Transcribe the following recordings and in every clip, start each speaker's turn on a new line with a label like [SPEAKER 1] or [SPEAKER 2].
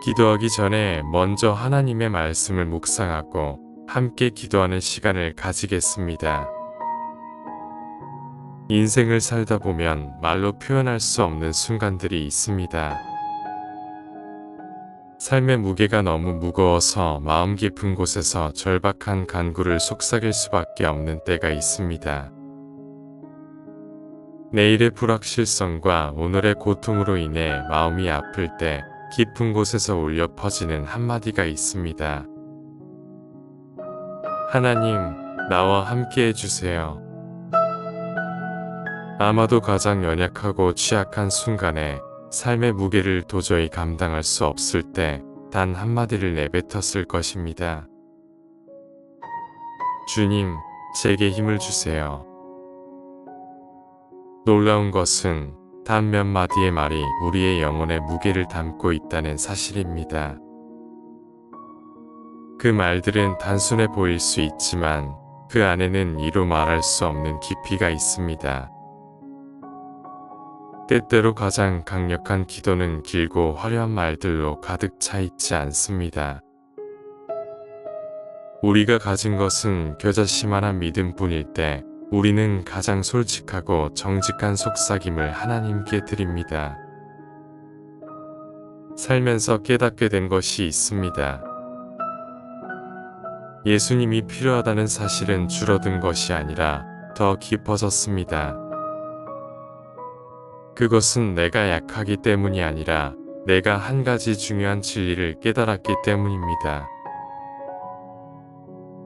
[SPEAKER 1] 기도하기 전에 먼저 하나님의 말씀을 묵상하고 함께 기도하는 시간을 가지겠습니다. 인생을 살다 보면 말로 표현할 수 없는 순간들이 있습니다. 삶의 무게가 너무 무거워서 마음 깊은 곳에서 절박한 간구를 속삭일 수밖에 없는 때가 있습니다. 내일의 불확실성과 오늘의 고통으로 인해 마음이 아플 때 깊은 곳에서 울려 퍼지는 한마디가 있습니다. 하나님, 나와 함께 해주세요. 아마도 가장 연약하고 취약한 순간에 삶의 무게를 도저히 감당할 수 없을 때 단 한마디를 내뱉었을 것입니다. 주님, 제게 힘을 주세요. 놀라운 것은 단 몇 마디의 말이 우리의 영혼의 무게를 담고 있다는 사실입니다. 그 말들은 단순해 보일 수 있지만 그 안에는 이루 말할 수 없는 깊이가 있습니다. 때때로 가장 강력한 기도는 길고 화려한 말들로 가득 차 있지 않습니다. 우리가 가진 것은 겨자씨만한 믿음뿐일 때 우리는 가장 솔직하고 정직한 속삭임을 하나님께 드립니다. 살면서 깨닫게 된 것이 있습니다. 예수님이 필요하다는 사실은 줄어든 것이 아니라 더 깊어졌습니다. 그것은 내가 약하기 때문이 아니라 내가 한 가지 중요한 진리를 깨달았기 때문입니다.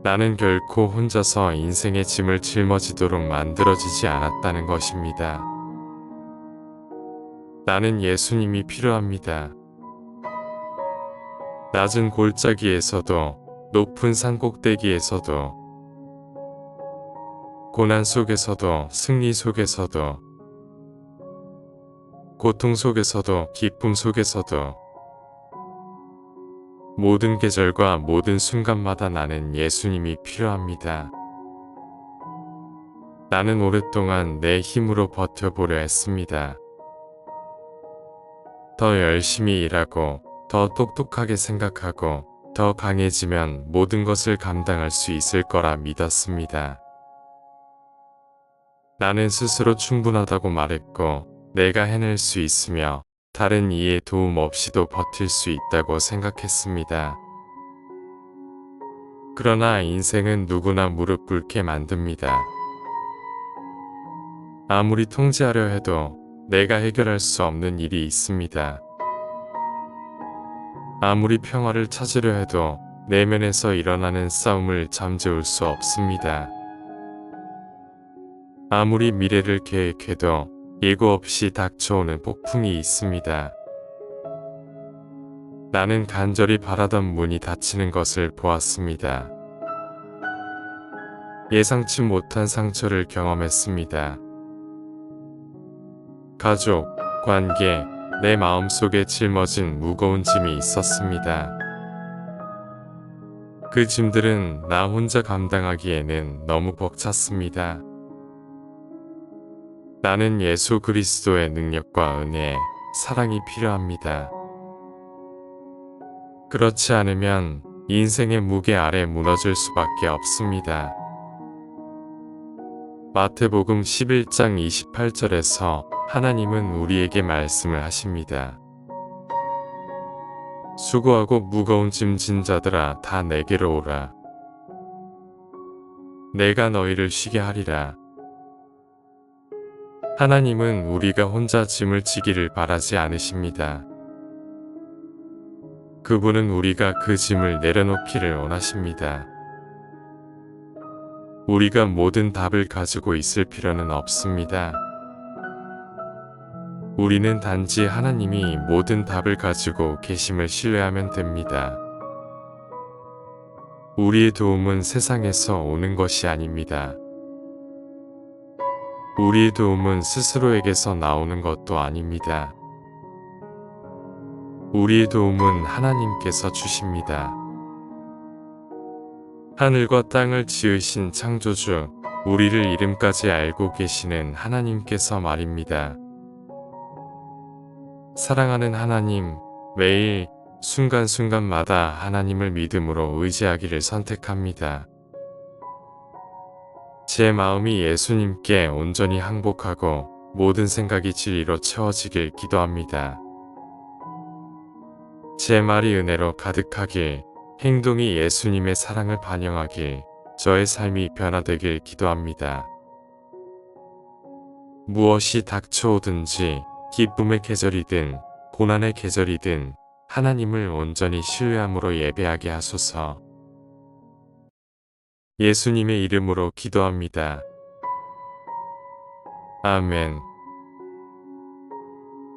[SPEAKER 1] 나는 결코 혼자서 인생의 짐을 짊어지도록 만들어지지 않았다는 것입니다. 나는 예수님이 필요합니다. 낮은 골짜기에서도 높은 산 꼭대기에서도 고난 속에서도 승리 속에서도 고통 속에서도 기쁨 속에서도 모든 계절과 모든 순간마다 나는 예수님이 필요합니다. 나는 오랫동안 내 힘으로 버텨보려 했습니다. 더 열심히 일하고 더 똑똑하게 생각하고 더 강해지면 모든 것을 감당할 수 있을 거라 믿었습니다. 나는 스스로 충분하다고 말했고 내가 해낼 수 있으며 다른 이의 도움 없이도 버틸 수 있다고 생각했습니다. 그러나 인생은 누구나 무릎 꿇게 만듭니다. 아무리 통제하려 해도 내가 해결할 수 없는 일이 있습니다. 아무리 평화를 찾으려 해도 내면에서 일어나는 싸움을 잠재울 수 없습니다. 아무리 미래를 계획해도 예고 없이 닥쳐오는 폭풍이 있습니다. 나는 간절히 바라던 문이 닫히는 것을 보았습니다. 예상치 못한 상처를 경험했습니다. 가족, 관계, 내 마음속에 짊어진 무거운 짐이 있었습니다. 그 짐들은 나 혼자 감당하기에는 너무 벅찼습니다. 나는 예수 그리스도의 능력과 은혜, 사랑이 필요합니다. 그렇지 않으면 인생의 무게 아래 무너질 수밖에 없습니다. 마태복음 11장 28절에서 하나님은 우리에게 말씀을 하십니다. 수고하고 무거운 짐진 자들아 다 내게로 오라. 내가 너희를 쉬게 하리라. 하나님은 우리가 혼자 짐을 지기를 바라지 않으십니다. 그분은 우리가 그 짐을 내려놓기를 원하십니다. 우리가 모든 답을 가지고 있을 필요는 없습니다. 우리는 단지 하나님이 모든 답을 가지고 계심을 신뢰하면 됩니다. 우리의 도움은 세상에서 오는 것이 아닙니다. 우리의 도움은 스스로에게서 나오는 것도 아닙니다. 우리의 도움은 하나님께서 주십니다. 하늘과 땅을 지으신 창조주, 우리를 이름까지 알고 계시는 하나님께서 말입니다. 사랑하는 하나님, 매일 순간순간마다 하나님을 믿음으로 의지하기를 선택합니다. 제 마음이 예수님께 온전히 항복하고 모든 생각이 진리로 채워지길 기도합니다. 제 말이 은혜로 가득하길, 행동이 예수님의 사랑을 반영하길, 저의 삶이 변화되길 기도합니다. 무엇이 닥쳐오든지 기쁨의 계절이든 고난의 계절이든 하나님을 온전히 신뢰함으로 예배하게 하소서. 예수님의 이름으로 기도합니다. 아멘.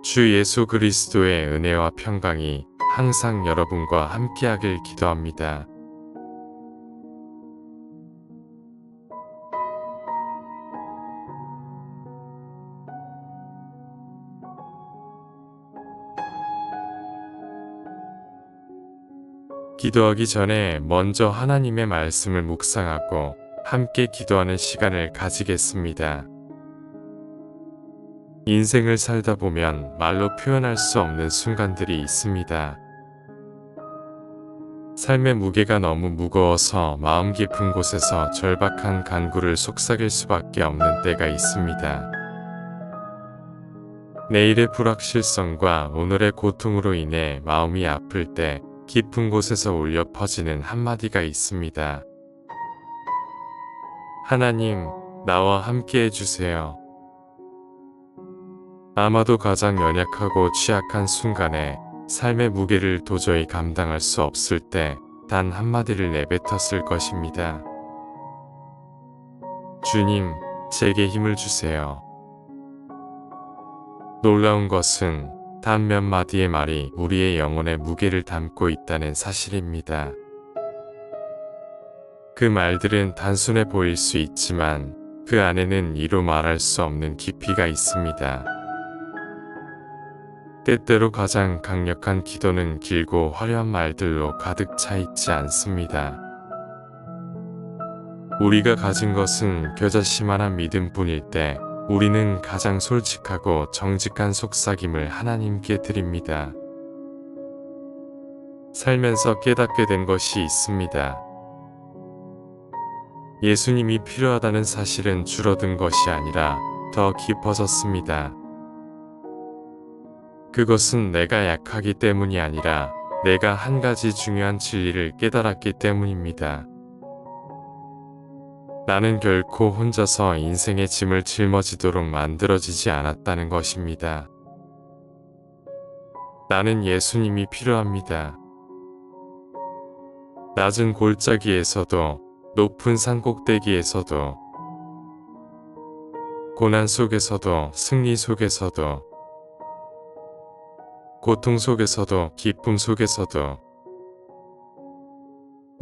[SPEAKER 1] 주 예수 그리스도의 은혜와 평강이 항상 여러분과 함께하길 기도합니다. 기도하기 전에 먼저 하나님의 말씀을 묵상하고 함께 기도하는 시간을 가지겠습니다. 인생을 살다 보면 말로 표현할 수 없는 순간들이 있습니다. 삶의 무게가 너무 무거워서 마음 깊은 곳에서 절박한 간구를 속삭일 수밖에 없는 때가 있습니다. 내일의 불확실성과 오늘의 고통으로 인해 마음이 아플 때 깊은 곳에서 울려 퍼지는 한마디가 있습니다. 하나님, 나와 함께 해주세요. 아마도 가장 연약하고 취약한 순간에 삶의 무게를 도저히 감당할 수 없을 때 단 한마디를 내뱉었을 것입니다. 주님, 제게 힘을 주세요. 놀라운 것은 단 몇 마디의 말이 우리의 영혼의 무게를 담고 있다는 사실입니다. 그 말들은 단순해 보일 수 있지만 그 안에는 이루 말할 수 없는 깊이가 있습니다. 때때로 가장 강력한 기도는 길고 화려한 말들로 가득 차 있지 않습니다. 우리가 가진 것은 겨자씨만한 믿음뿐일 때 우리는 가장 솔직하고 정직한 속삭임을 하나님께 드립니다. 살면서 깨닫게 된 것이 있습니다. 예수님이 필요하다는 사실은 줄어든 것이 아니라 더 깊어졌습니다. 그것은 내가 약하기 때문이 아니라 내가 한 가지 중요한 진리를 깨달았기 때문입니다. 나는 결코 혼자서 인생의 짐을 짊어지도록 만들어지지 않았다는 것입니다. 나는 예수님이 필요합니다. 낮은 골짜기에서도 높은 산 꼭대기에서도 고난 속에서도 승리 속에서도 고통 속에서도 기쁨 속에서도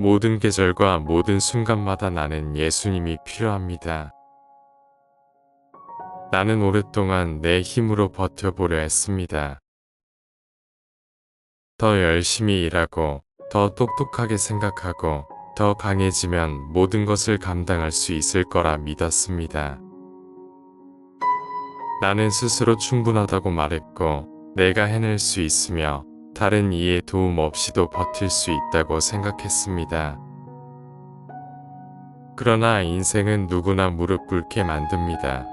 [SPEAKER 1] 모든 계절과 모든 순간마다 나는 예수님이 필요합니다. 나는 오랫동안 내 힘으로 버텨보려 했습니다. 더 열심히 일하고 더 똑똑하게 생각하고 더 강해지면 모든 것을 감당할 수 있을 거라 믿었습니다. 나는 스스로 충분하다고 말했고 내가 해낼 수 있으며 다른 이의 도움 없이도 버틸 수 있다고 생각했습니다. 그러나 인생은 누구나 무릎 꿇게 만듭니다.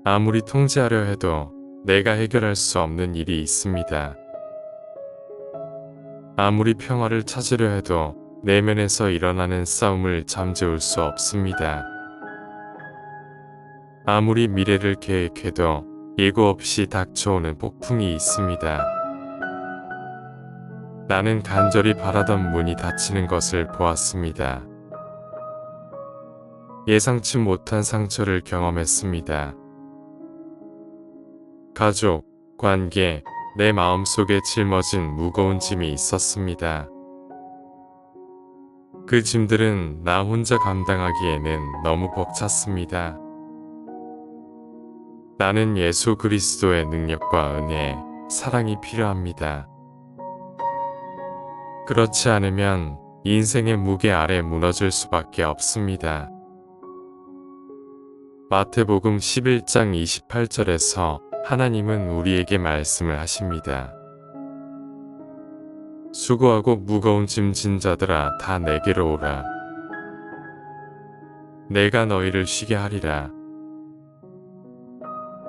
[SPEAKER 1] 아무리 통제하려 해도 내가 해결할 수 없는 일이 있습니다. 아무리 평화를 찾으려 해도 내면에서 일어나는 싸움을 잠재울 수 없습니다. 아무리 미래를 계획해도 예고 없이 닥쳐오는 폭풍이 있습니다. 나는 간절히 바라던 문이 닫히는 것을 보았습니다. 예상치 못한 상처를 경험했습니다. 가족, 관계, 내 마음속에 짊어진 무거운 짐이 있었습니다. 그 짐들은 나 혼자 감당하기에는 너무 벅찼습니다. 나는 예수 그리스도의 능력과 은혜, 사랑이 필요합니다. 그렇지 않으면 인생의 무게 아래 무너질 수밖에 없습니다. 마태복음 11장 28절에서 하나님은 우리에게 말씀을 하십니다. 수고하고 무거운 짐진 자들아 다 내게로 오라. 내가 너희를 쉬게 하리라.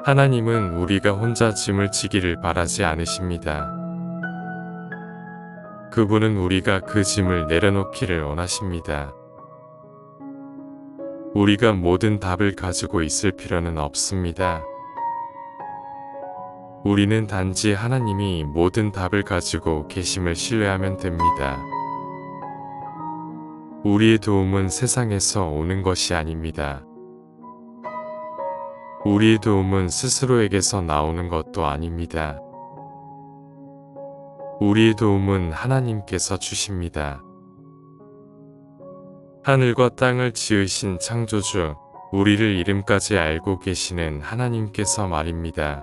[SPEAKER 1] 하나님은 우리가 혼자 짐을 지기를 바라지 않으십니다. 그분은 우리가 그 짐을 내려놓기를 원하십니다. 우리가 모든 답을 가지고 있을 필요는 없습니다. 우리는 단지 하나님이 모든 답을 가지고 계심을 신뢰하면 됩니다. 우리의 도움은 세상에서 오는 것이 아닙니다. 우리의 도움은 스스로에게서 나오는 것도 아닙니다. 우리의 도움은 하나님께서 주십니다. 하늘과 땅을 지으신 창조주, 우리를 이름까지 알고 계시는 하나님께서 말입니다.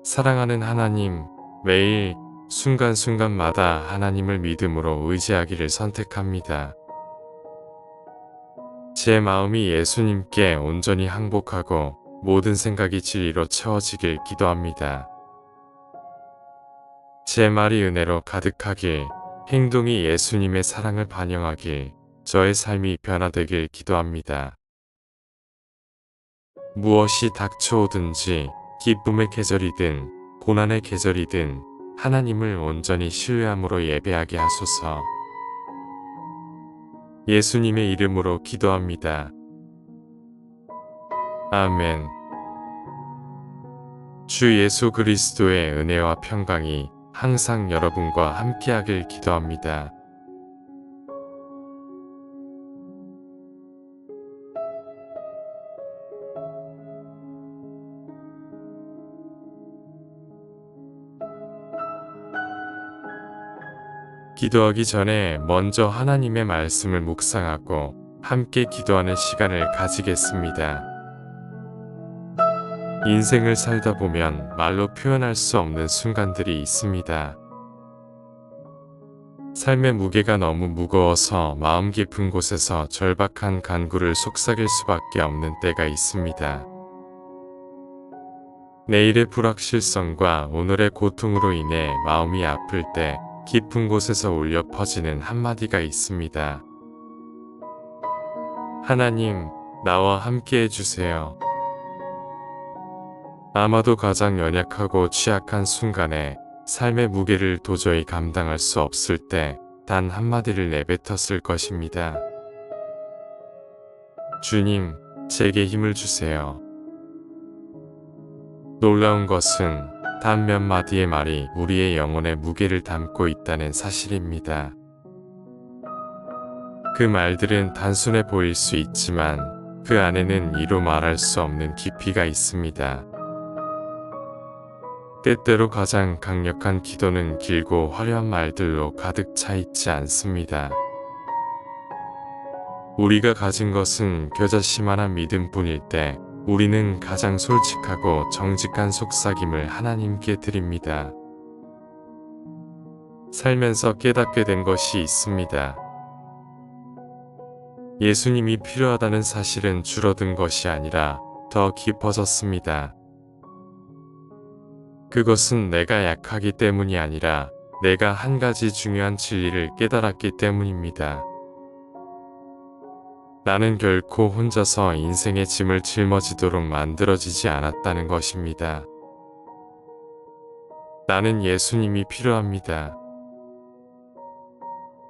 [SPEAKER 1] 사랑하는 하나님, 매일 순간순간마다 하나님을 믿음으로 의지하기를 선택합니다. 제 마음이 예수님께 온전히 항복하고 모든 생각이 진리로 채워지길 기도합니다. 제 말이 은혜로 가득하길, 행동이 예수님의 사랑을 반영하길, 저의 삶이 변화되길 기도합니다. 무엇이 닥쳐오든지 기쁨의 계절이든 고난의 계절이든 하나님을 온전히 신뢰함으로 예배하게 하소서. 예수님의 이름으로 기도합니다. 아멘. 주 예수 그리스도의 은혜와 평강이 항상 여러분과 함께하길 기도합니다. 기도하기 전에 먼저 하나님의 말씀을 묵상하고 함께 기도하는 시간을 가지겠습니다. 인생을 살다 보면 말로 표현할 수 없는 순간들이 있습니다. 삶의 무게가 너무 무거워서 마음 깊은 곳에서 절박한 간구를 속삭일 수밖에 없는 때가 있습니다. 내일의 불확실성과 오늘의 고통으로 인해 마음이 아플 때 깊은 곳에서 울려 퍼지는 한마디가 있습니다. 하나님, 나와 함께 해주세요. 아마도 가장 연약하고 취약한 순간에 삶의 무게를 도저히 감당할 수 없을 때 단 한마디를 내뱉었을 것입니다. 주님, 제게 힘을 주세요. 놀라운 것은 단 몇 마디의 말이 우리의 영혼에 무게를 담고 있다는 사실입니다. 그 말들은 단순해 보일 수 있지만 그 안에는 이루 말할 수 없는 깊이가 있습니다. 때때로 가장 강력한 기도는 길고 화려한 말들로 가득 차 있지 않습니다. 우리가 가진 것은 겨자씨만한 믿음뿐일 때 우리는 가장 솔직하고 정직한 속삭임을 하나님께 드립니다. 살면서 깨닫게 된 것이 있습니다. 예수님이 필요하다는 사실은 줄어든 것이 아니라 더 깊어졌습니다. 그것은 내가 약하기 때문이 아니라 내가 한 가지 중요한 진리를 깨달았기 때문입니다. 나는 결코 혼자서 인생의 짐을 짊어지도록 만들어지지 않았다는 것입니다. 나는 예수님이 필요합니다.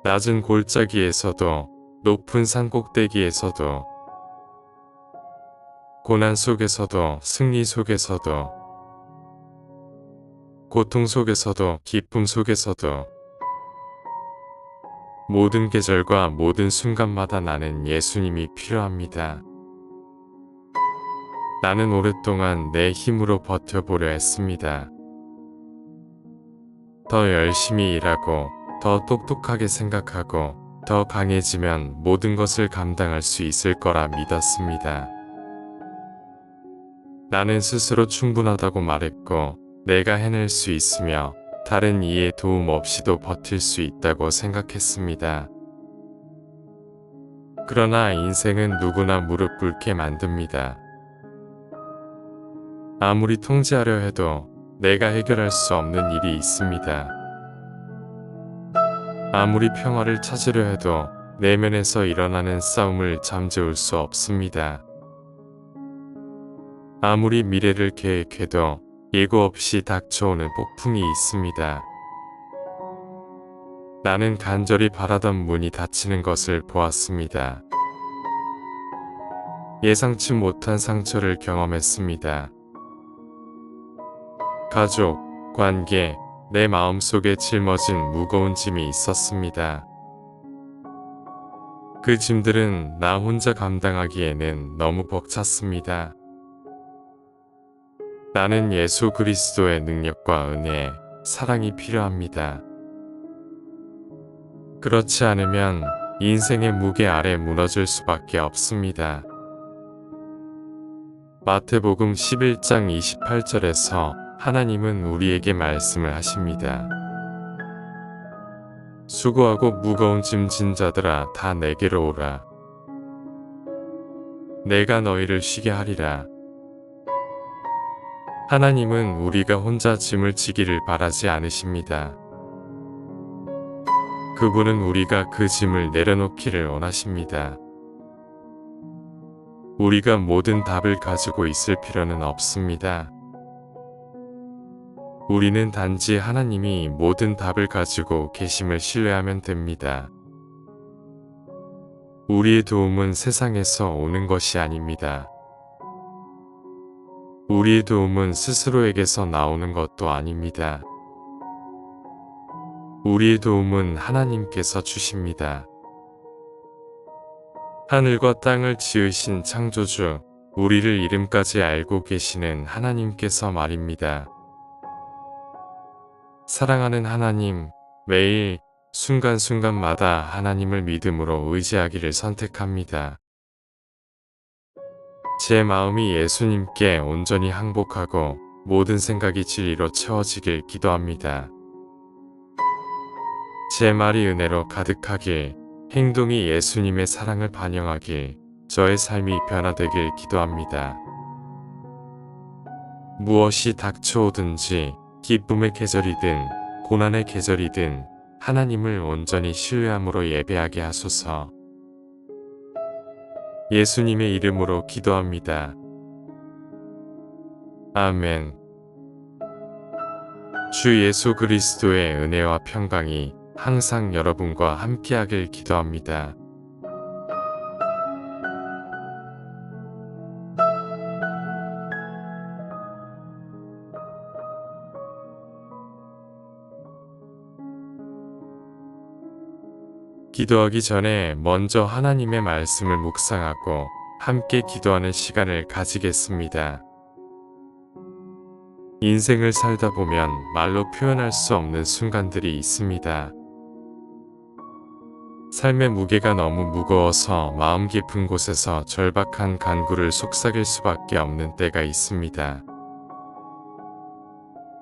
[SPEAKER 1] 낮은 골짜기에서도 높은 산 꼭대기에서도 고난 속에서도 승리 속에서도 고통 속에서도 기쁨 속에서도 모든 계절과 모든 순간마다 나는 예수님이 필요합니다. 나는 오랫동안 내 힘으로 버텨보려 했습니다. 더 열심히 일하고 더 똑똑하게 생각하고 더 강해지면 모든 것을 감당할 수 있을 거라 믿었습니다. 나는 스스로 충분하다고 말했고 내가 해낼 수 있으며 다른 이의 도움 없이도 버틸 수 있다고 생각했습니다. 그러나 인생은 누구나 무릎 꿇게 만듭니다. 아무리 통제하려 해도 내가 해결할 수 없는 일이 있습니다. 아무리 평화를 찾으려 해도 내면에서 일어나는 싸움을 잠재울 수 없습니다. 아무리 미래를 계획해도 예고 없이 닥쳐오는 폭풍이 있습니다. 나는 간절히 바라던 문이 닫히는 것을 보았습니다. 예상치 못한 상처를 경험했습니다. 가족, 관계, 내 마음속에 짊어진 무거운 짐이 있었습니다. 그 짐들은 나 혼자 감당하기에는 너무 벅찼습니다. 나는 예수 그리스도의 능력과 은혜, 사랑이 필요합니다. 그렇지 않으면 인생의 무게 아래 무너질 수밖에 없습니다. 마태복음 11장 28절에서 하나님은 우리에게 말씀을 하십니다. 수고하고 무거운 짐 진 자들아 다 내게로 오라. 내가 너희를 쉬게 하리라. 하나님은 우리가 혼자 짐을 지기를 바라지 않으십니다. 그분은 우리가 그 짐을 내려놓기를 원하십니다. 우리가 모든 답을 가지고 있을 필요는 없습니다. 우리는 단지 하나님이 모든 답을 가지고 계심을 신뢰하면 됩니다. 우리의 도움은 세상에서 오는 것이 아닙니다. 우리의 도움은 스스로에게서 나오는 것도 아닙니다. 우리의 도움은 하나님께서 주십니다. 하늘과 땅을 지으신 창조주, 우리를 이름까지 알고 계시는 하나님께서 말입니다. 사랑하는 하나님, 매일 순간순간마다 하나님을 믿음으로 의지하기를 선택합니다. 제 마음이 예수님께 온전히 항복하고 모든 생각이 진리로 채워지길 기도합니다. 제 말이 은혜로 가득하길, 행동이 예수님의 사랑을 반영하길, 저의 삶이 변화되길 기도합니다. 무엇이 닥쳐오든지 기쁨의 계절이든 고난의 계절이든 하나님을 온전히 신뢰함으로 예배하게 하소서. 예수님의 이름으로 기도합니다. 아멘. 주 예수 그리스도의 은혜와 평강이 항상 여러분과 함께하길 기도합니다. 기도하기 전에 먼저 하나님의 말씀을 묵상하고 함께 기도하는 시간을 가지겠습니다. 인생을 살다 보면 말로 표현할 수 없는 순간들이 있습니다. 삶의 무게가 너무 무거워서 마음 깊은 곳에서 절박한 간구를 속삭일 수밖에 없는 때가 있습니다.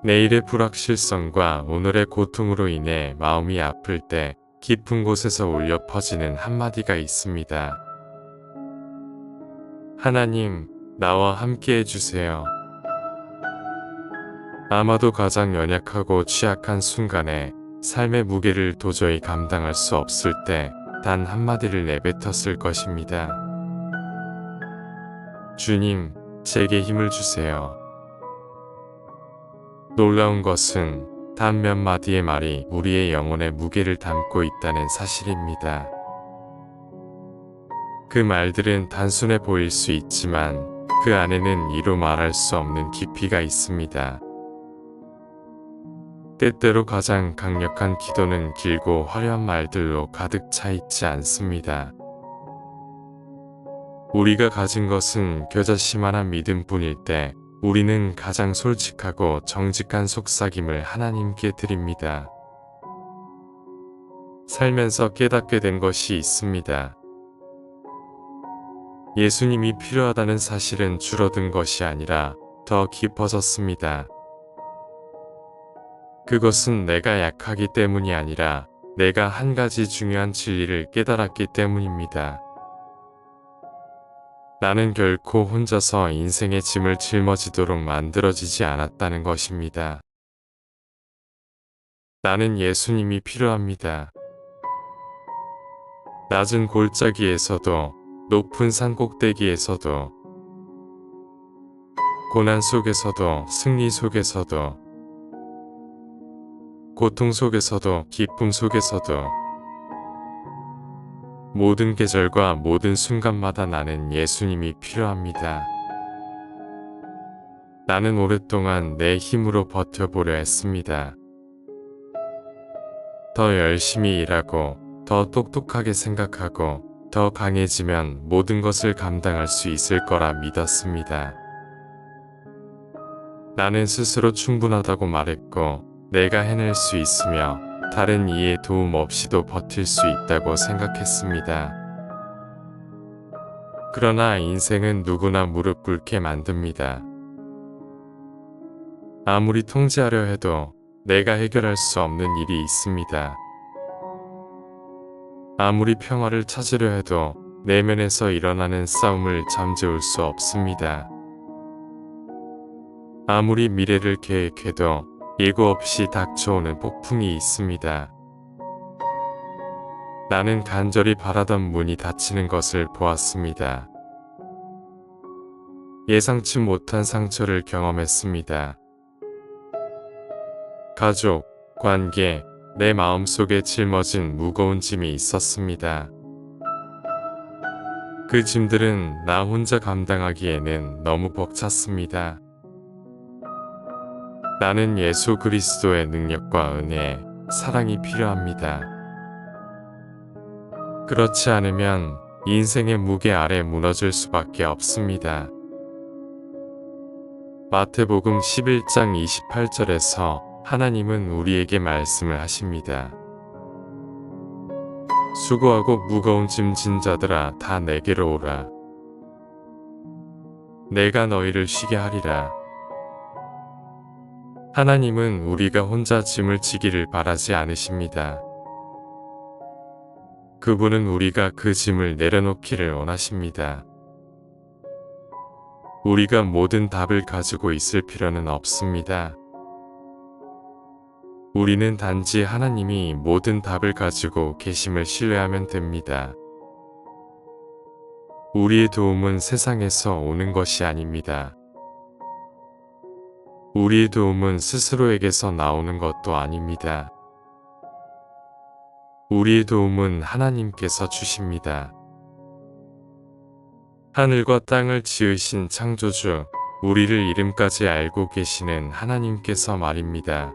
[SPEAKER 1] 내일의 불확실성과 오늘의 고통으로 인해 마음이 아플 때 깊은 곳에서 울려 퍼지는 한마디가 있습니다. 하나님, 나와 함께 해주세요. 아마도 가장 연약하고 취약한 순간에 삶의 무게를 도저히 감당할 수 없을 때 단 한마디를 내뱉었을 것입니다. 주님, 제게 힘을 주세요. 놀라운 것은 단 몇 마디의 말이 우리의 영혼의 무게를 담고 있다는 사실입니다. 그 말들은 단순해 보일 수 있지만 그 안에는 이루 말할 수 없는 깊이가 있습니다. 때때로 가장 강력한 기도는 길고 화려한 말들로 가득 차 있지 않습니다. 우리가 가진 것은 겨자씨만한 믿음뿐일 때 우리는 가장 솔직하고 정직한 속삭임을 하나님께 드립니다. 살면서 깨닫게 된 것이 있습니다. 예수님이 필요하다는 사실은 줄어든 것이 아니라 더 깊어졌습니다. 그것은 내가 약하기 때문이 아니라 내가 한 가지 중요한 진리를 깨달았기 때문입니다. 나는 결코 혼자서 인생의 짐을 짊어지도록 만들어지지 않았다는 것입니다. 나는 예수님이 필요합니다. 낮은 골짜기에서도 높은 산 꼭대기에서도 고난 속에서도 승리 속에서도 고통 속에서도 기쁨 속에서도 모든 계절과 모든 순간마다 나는 예수님이 필요합니다. 나는 오랫동안 내 힘으로 버텨보려 했습니다. 더 열심히 일하고 더 똑똑하게 생각하고 더 강해지면 모든 것을 감당할 수 있을 거라 믿었습니다. 나는 스스로 충분하다고 말했고 내가 해낼 수 있으며 다른 이의 도움 없이도 버틸 수 있다고 생각했습니다. 그러나 인생은 누구나 무릎 꿇게 만듭니다. 아무리 통제하려 해도 내가 해결할 수 없는 일이 있습니다. 아무리 평화를 찾으려 해도 내면에서 일어나는 싸움을 잠재울 수 없습니다. 아무리 미래를 계획해도 예고 없이 닥쳐오는 폭풍이 있습니다. 나는 간절히 바라던 문이 닫히는 것을 보았습니다. 예상치 못한 상처를 경험했습니다. 가족, 관계, 내 마음속에 짊어진 무거운 짐이 있었습니다. 그 짐들은 나 혼자 감당하기에는 너무 벅찼습니다. 나는 예수 그리스도의 능력과 은혜, 사랑이 필요합니다. 그렇지 않으면 인생의 무게 아래 무너질 수밖에 없습니다. 마태복음 11장 28절에서 하나님은 우리에게 말씀을 하십니다. 수고하고 무거운 짐 진 자들아 다 내게로 오라. 내가 너희를 쉬게 하리라. 하나님은 우리가 혼자 짐을 지기를 바라지 않으십니다. 그분은 우리가 그 짐을 내려놓기를 원하십니다. 우리가 모든 답을 가지고 있을 필요는 없습니다. 우리는 단지 하나님이 모든 답을 가지고 계심을 신뢰하면 됩니다. 우리의 도움은 세상에서 오는 것이 아닙니다. 우리의 도움은 스스로에게서 나오는 것도 아닙니다. 우리의 도움은 하나님께서 주십니다. 하늘과 땅을 지으신 창조주, 우리를 이름까지 알고 계시는 하나님께서 말입니다.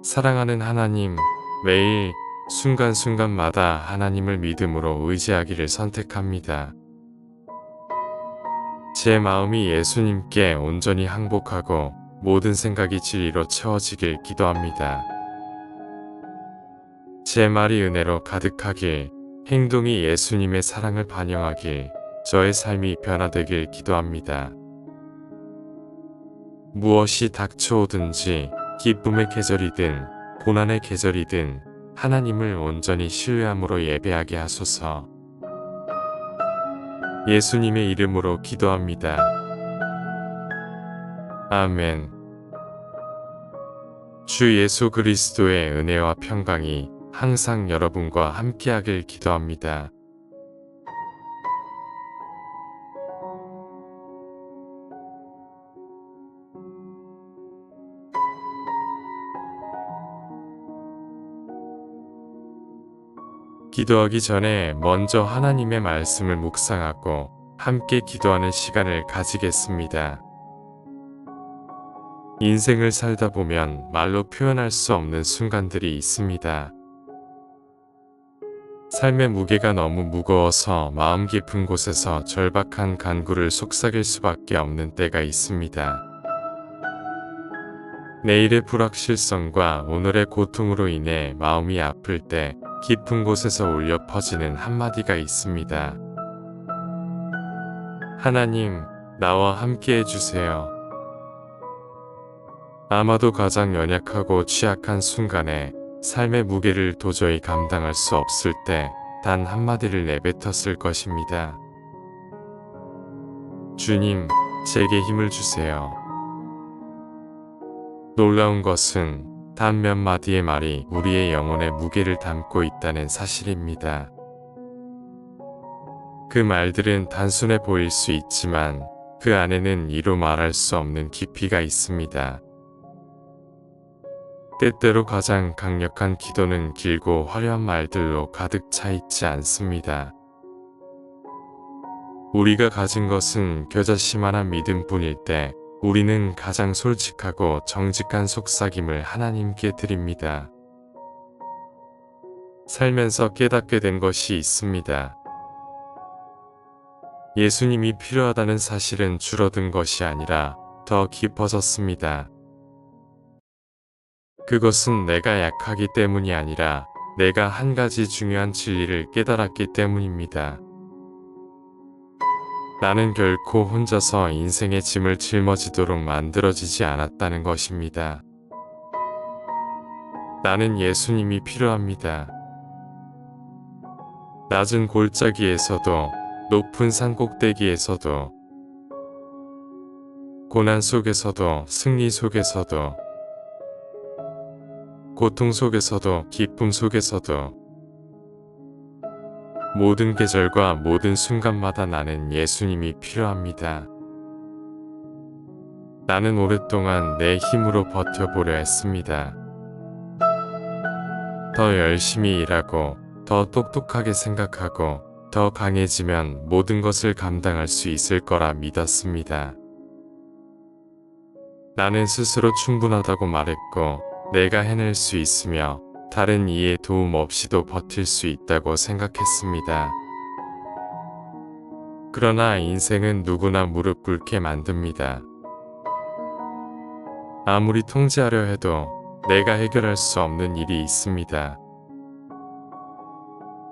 [SPEAKER 1] 사랑하는 하나님, 매일 순간순간마다 하나님을 믿음으로 의지하기를 선택합니다. 제 마음이 예수님께 온전히 항복하고 모든 생각이 진리로 채워지길 기도합니다. 제 말이 은혜로 가득하길, 행동이 예수님의 사랑을 반영하길, 저의 삶이 변화되길 기도합니다. 무엇이 닥쳐오든지 기쁨의 계절이든 고난의 계절이든 하나님을 온전히 신뢰함으로 예배하게 하소서. 예수님의 이름으로 기도합니다. 아멘. 주 예수 그리스도의 은혜와 평강이 항상 여러분과 함께하길 기도합니다. 기도하기 전에 먼저 하나님의 말씀을 묵상하고 함께 기도하는 시간을 가지겠습니다. 인생을 살다 보면 말로 표현할 수 없는 순간들이 있습니다. 삶의 무게가 너무 무거워서 마음 깊은 곳에서 절박한 간구를 속삭일 수밖에 없는 때가 있습니다. 내일의 불확실성과 오늘의 고통으로 인해 마음이 아플 때 깊은 곳에서 울려 퍼지는 한마디가 있습니다. 하나님, 나와 함께 해주세요. 아마도 가장 연약하고 취약한 순간에 삶의 무게를 도저히 감당할 수 없을 때 단 한마디를 내뱉었을 것입니다. 주님, 제게 힘을 주세요. 놀라운 것은 단 몇 마디의 말이 우리의 영혼의 무게를 담고 있다는 사실입니다. 그 말들은 단순해 보일 수 있지만 그 안에는 이루 말할 수 없는 깊이가 있습니다. 때때로 가장 강력한 기도는 길고 화려한 말들로 가득 차 있지 않습니다. 우리가 가진 것은 겨자씨만한 믿음뿐일 때 우리는 가장 솔직하고 정직한 속삭임을 하나님께 드립니다. 살면서 깨닫게 된 것이 있습니다. 예수님이 필요하다는 사실은 줄어든 것이 아니라 더 깊어졌습니다. 그것은 내가 약하기 때문이 아니라 내가 한 가지 중요한 진리를 깨달았기 때문입니다. 나는 결코 혼자서 인생의 짐을 짊어지도록 만들어지지 않았다는 것입니다. 나는 예수님이 필요합니다. 낮은 골짜기에서도 높은 산 꼭대기에서도 고난 속에서도 승리 속에서도 고통 속에서도 기쁨 속에서도 모든 계절과 모든 순간마다 나는 예수님이 필요합니다. 나는 오랫동안 내 힘으로 버텨보려 했습니다. 더 열심히 일하고 더 똑똑하게 생각하고 더 강해지면 모든 것을 감당할 수 있을 거라 믿었습니다. 나는 스스로 충분하다고 말했고 내가 해낼 수 있으며 다른 이의 도움 없이도 버틸 수 있다고 생각했습니다. 그러나 인생은 누구나 무릎 꿇게 만듭니다. 아무리 통제하려 해도 내가 해결할 수 없는 일이 있습니다.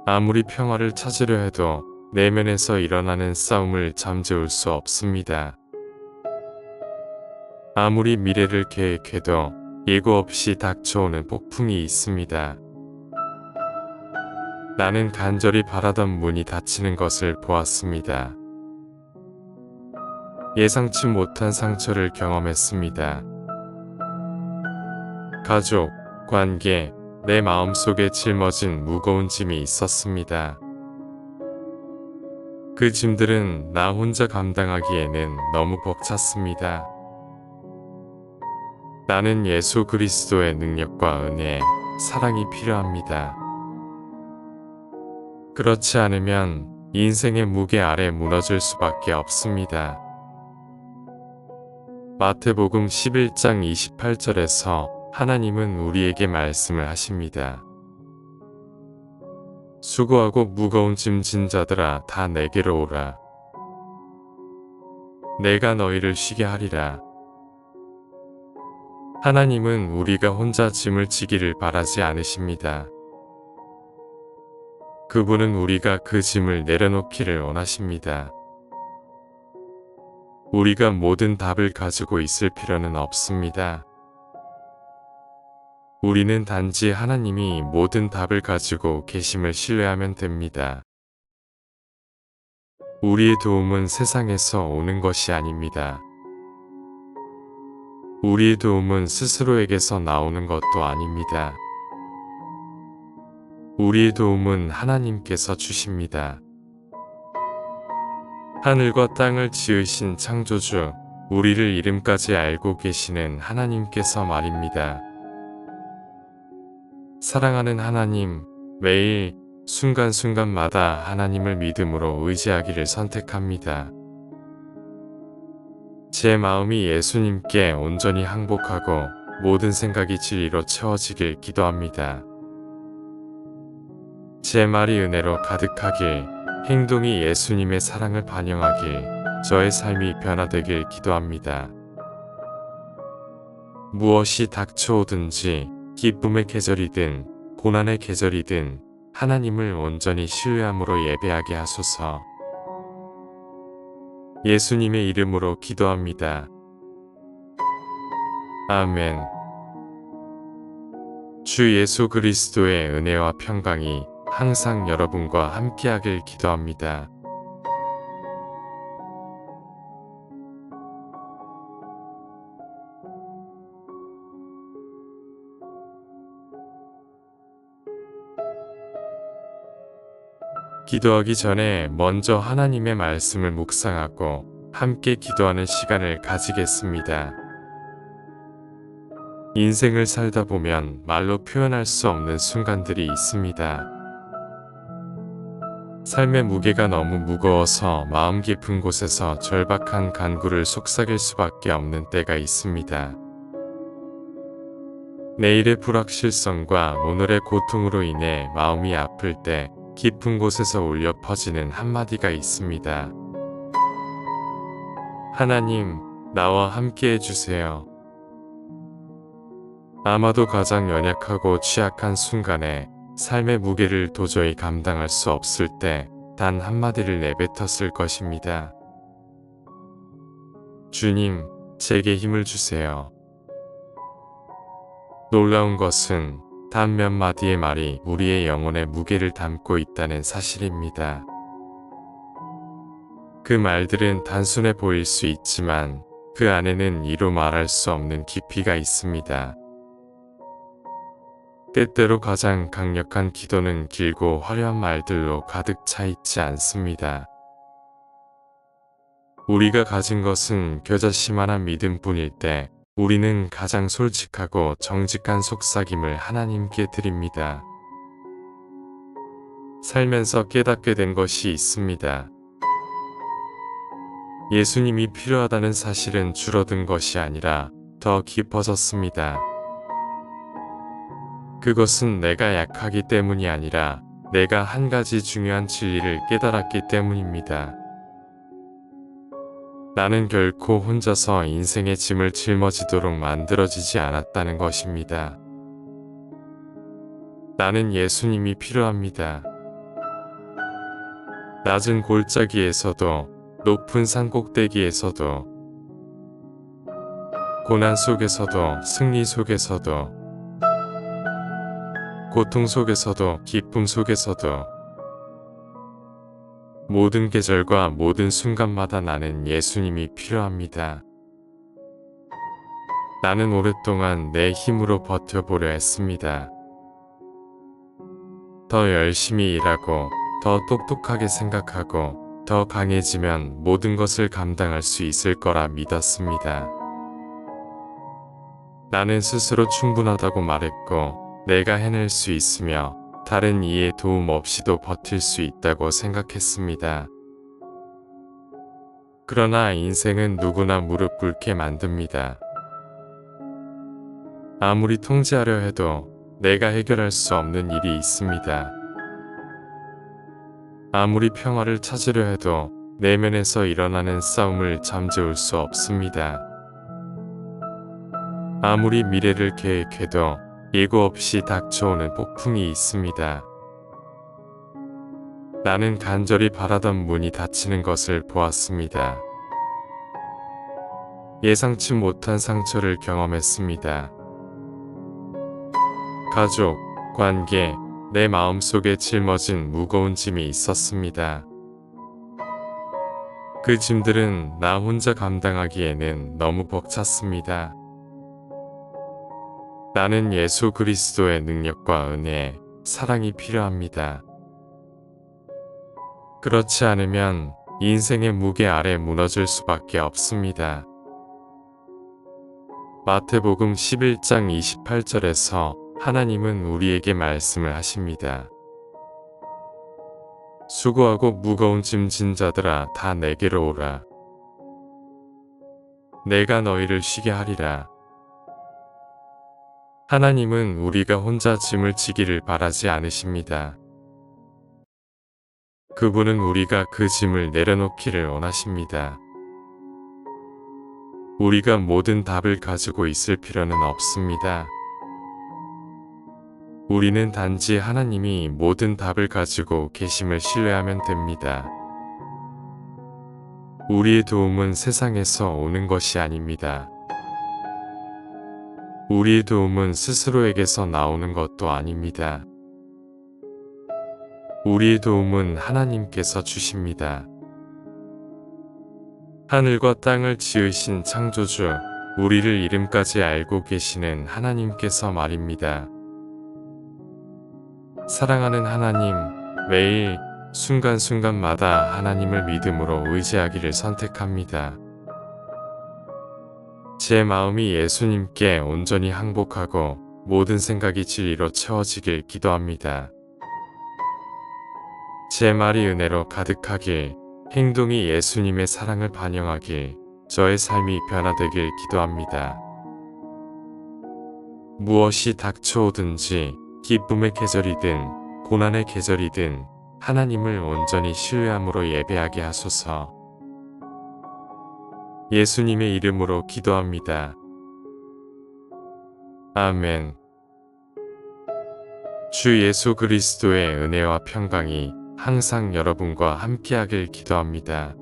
[SPEAKER 1] 아무리 평화를 찾으려 해도 내면에서 일어나는 싸움을 잠재울 수 없습니다. 아무리 미래를 계획해도 예고 없이 닥쳐오는 폭풍이 있습니다. 나는 간절히 바라던 문이 닫히는 것을 보았습니다. 예상치 못한 상처를 경험했습니다. 가족, 관계, 내 마음속에 짊어진 무거운 짐이 있었습니다. 그 짐들은 나 혼자 감당하기에는 너무 벅찼습니다. 나는 예수 그리스도의 능력과 은혜, 사랑이 필요합니다. 그렇지 않으면 인생의 무게 아래 무너질 수밖에 없습니다. 마태복음 11장 28절에서 하나님은 우리에게 말씀을 하십니다. 수고하고 무거운 짐 진 자들아 다 내게로 오라. 내가 너희를 쉬게 하리라. 하나님은 우리가 혼자 짐을 지기를 바라지 않으십니다. 그분은 우리가 그 짐을 내려놓기를 원하십니다. 우리가 모든 답을 가지고 있을 필요는 없습니다. 우리는 단지 하나님이 모든 답을 가지고 계심을 신뢰하면 됩니다. 우리의 도움은 세상에서 오는 것이 아닙니다. 우리의 도움은 스스로에게서 나오는 것도 아닙니다. 우리의 도움은 하나님께서 주십니다. 하늘과 땅을 지으신 창조주, 우리를 이름까지 알고 계시는 하나님께서 말입니다. 사랑하는 하나님, 매일 순간순간마다 하나님을 믿음으로 의지하기를 선택합니다. 제 마음이 예수님께 온전히 항복하고 모든 생각이 진리로 채워지길 기도합니다. 제 말이 은혜로 가득하길, 행동이 예수님의 사랑을 반영하길, 저의 삶이 변화되길 기도합니다. 무엇이 닥쳐오든지 기쁨의 계절이든 고난의 계절이든 하나님을 온전히 신뢰함으로 예배하게 하소서. 예수님의 이름으로 기도합니다. 아멘. 주 예수 그리스도의 은혜와 평강이 항상 여러분과 함께하길 기도합니다. 기도하기 전에 먼저 하나님의 말씀을 묵상하고 함께 기도하는 시간을 가지겠습니다. 인생을 살다 보면 말로 표현할 수 없는 순간들이 있습니다. 삶의 무게가 너무 무거워서 마음 깊은 곳에서 절박한 간구를 속삭일 수밖에 없는 때가 있습니다. 내일의 불확실성과 오늘의 고통으로 인해 마음이 아플 때 깊은 곳에서 울려 퍼지는 한마디가 있습니다. 하나님, 나와 함께 해주세요. 아마도 가장 연약하고 취약한 순간에 삶의 무게를 도저히 감당할 수 없을 때 단 한마디를 내뱉었을 것입니다. 주님, 제게 힘을 주세요. 놀라운 것은 단 몇 마디의 말이 우리의 영혼의 무게를 담고 있다는 사실입니다. 그 말들은 단순해 보일 수 있지만 그 안에는 이루 말할 수 없는 깊이가 있습니다. 때때로 가장 강력한 기도는 길고 화려한 말들로 가득 차 있지 않습니다. 우리가 가진 것은 겨자씨만한 믿음뿐일 때 우리는 가장 솔직하고 정직한 속삭임을 하나님께 드립니다. 살면서 깨닫게 된 것이 있습니다. 예수님이 필요하다는 사실은 줄어든 것이 아니라 더 깊어졌습니다. 그것은 내가 약하기 때문이 아니라 내가 한 가지 중요한 진리를 깨달았기 때문입니다. 나는 결코 혼자서 인생의 짐을 짊어지도록 만들어지지 않았다는 것입니다. 나는 예수님이 필요합니다. 낮은 골짜기에서도 높은 산 꼭대기에서도 고난 속에서도 승리 속에서도 고통 속에서도 기쁨 속에서도 모든 계절과 모든 순간마다 나는 예수님이 필요합니다. 나는 오랫동안 내 힘으로 버텨보려 했습니다. 더 열심히 일하고 더 똑똑하게 생각하고 더 강해지면 모든 것을 감당할 수 있을 거라 믿었습니다. 나는 스스로 충분하다고 말했고 내가 해낼 수 있으며 다른 이의 도움 없이도 버틸 수 있다고 생각했습니다. 그러나 인생은 누구나 무릎 꿇게 만듭니다. 아무리 통제하려 해도 내가 해결할 수 없는 일이 있습니다. 아무리 평화를 찾으려 해도 내면에서 일어나는 싸움을 잠재울 수 없습니다. 아무리 미래를 계획해도 예고 없이 닥쳐오는 폭풍이 있습니다. 나는 간절히 바라던 문이 닫히는 것을 보았습니다. 예상치 못한 상처를 경험했습니다. 가족, 관계, 내 마음속에 짊어진 무거운 짐이 있었습니다. 그 짐들은 나 혼자 감당하기에는 너무 벅찼습니다. 나는 예수 그리스도의 능력과 은혜, 사랑이 필요합니다. 그렇지 않으면 인생의 무게 아래 무너질 수밖에 없습니다. 마태복음 11장 28절에서 하나님은 우리에게 말씀을 하십니다. 수고하고 무거운 짐 진 자들아 다 내게로 오라. 내가 너희를 쉬게 하리라. 하나님은 우리가 혼자 짐을 지기를 바라지 않으십니다. 그분은 우리가 그 짐을 내려놓기를 원하십니다. 우리가 모든 답을 가지고 있을 필요는 없습니다. 우리는 단지 하나님이 모든 답을 가지고 계심을 신뢰하면 됩니다. 우리의 도움은 세상에서 오는 것이 아닙니다. 우리의 도움은 스스로에게서 나오는 것도 아닙니다. 우리의 도움은 하나님께서 주십니다. 하늘과 땅을 지으신 창조주, 우리를 이름까지 알고 계시는 하나님께서 말입니다. 사랑하는 하나님, 매일 순간순간마다 하나님을 믿음으로 의지하기를 선택합니다. 제 마음이 예수님께 온전히 항복하고 모든 생각이 진리로 채워지길 기도합니다. 제 말이 은혜로 가득하길, 행동이 예수님의 사랑을 반영하길, 저의 삶이 변화되길 기도합니다. 무엇이 닥쳐오든지 기쁨의 계절이든 고난의 계절이든 하나님을 온전히 신뢰함으로 예배하게 하소서. 예수님의 이름으로 기도합니다. 아멘. 주 예수 그리스도의 은혜와 평강이 항상 여러분과 함께하길 기도합니다.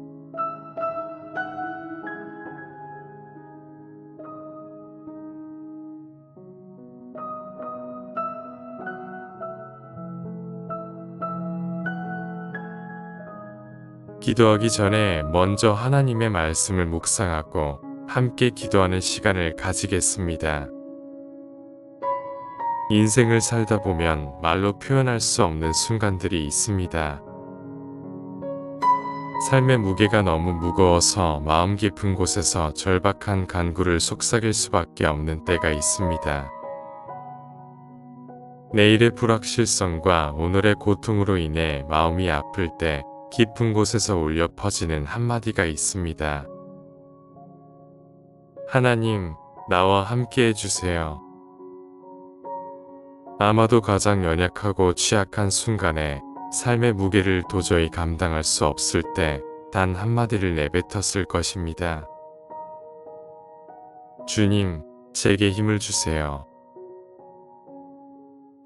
[SPEAKER 1] 기도하기 전에 먼저 하나님의 말씀을 묵상하고 함께 기도하는 시간을 가지겠습니다. 인생을 살다 보면 말로 표현할 수 없는 순간들이 있습니다. 삶의 무게가 너무 무거워서 마음 깊은 곳에서 절박한 간구를 속삭일 수밖에 없는 때가 있습니다. 내일의 불확실성과 오늘의 고통으로 인해 마음이 아플 때 깊은 곳에서 울려 퍼지는 한마디가 있습니다. 하나님, 나와 함께 해주세요. 아마도 가장 연약하고 취약한 순간에 삶의 무게를 도저히 감당할 수 없을 때 단 한마디를 내뱉었을 것입니다. 주님, 제게 힘을 주세요.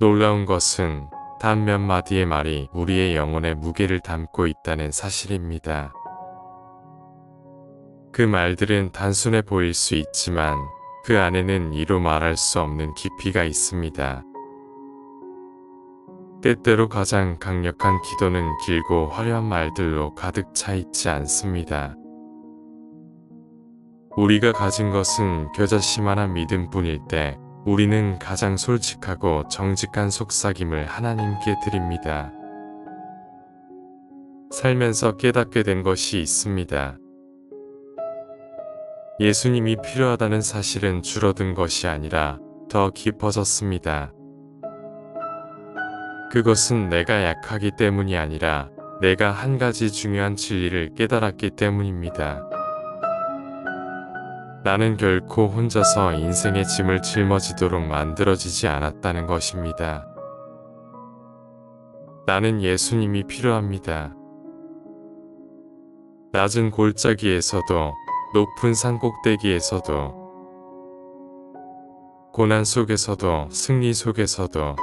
[SPEAKER 1] 놀라운 것은 단 몇 마디의 말이 우리의 영혼의 무게를 담고 있다는 사실입니다. 그 말들은 단순해 보일 수 있지만 그 안에는 이루 말할 수 없는 깊이가 있습니다. 때때로 가장 강력한 기도는 길고 화려한 말들로 가득 차 있지 않습니다. 우리가 가진 것은 겨자씨만한 믿음뿐일 때 우리는 가장 솔직하고 정직한 속삭임을 하나님께 드립니다. 살면서 깨닫게 된 것이 있습니다. 예수님이 필요하다는 사실은 줄어든 것이 아니라 더 깊어졌습니다. 그것은 내가 약하기 때문이 아니라 내가 한 가지 중요한 진리를 깨달았기 때문입니다. 나는 결코 혼자서 인생의 짐을 짊어지도록 만들어지지 않았다는 것입니다. 나는 예수님이 필요합니다. 낮은 골짜기에서도 높은 산 꼭대기에서도 고난 속에서도 승리 속에서도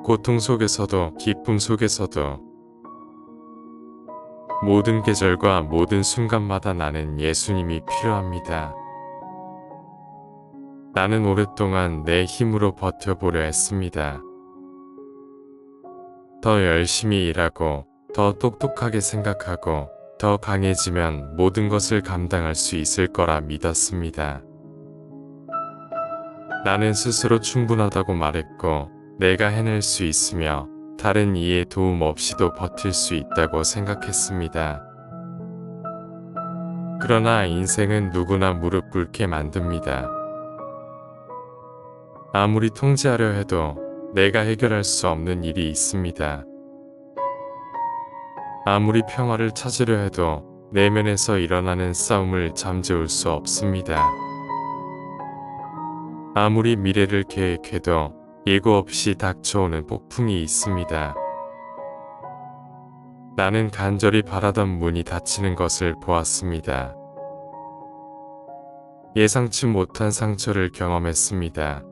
[SPEAKER 1] 고통 속에서도 기쁨 속에서도 모든 계절과 모든 순간마다 나는 예수님이 필요합니다. 나는 오랫동안 내 힘으로 버텨보려 했습니다. 더 열심히 일하고 더 똑똑하게 생각하고 더 강해지면 모든 것을 감당할 수 있을 거라 믿었습니다. 나는 스스로 충분하다고 말했고 내가 해낼 수 있으며 다른 이의 도움 없이도 버틸 수 있다고 생각했습니다. 그러나 인생은 누구나 무릎 꿇게 만듭니다. 아무리 통제하려 해도 내가 해결할 수 없는 일이 있습니다. 아무리 평화를 찾으려 해도 내면에서 일어나는 싸움을 잠재울 수 없습니다. 아무리 미래를 계획해도 예고 없이 닥쳐오는 폭풍이 있습니다. 나는 간절히 바라던 문이 닫히는 것을 보았습니다. 예상치 못한 상처를 경험했습니다.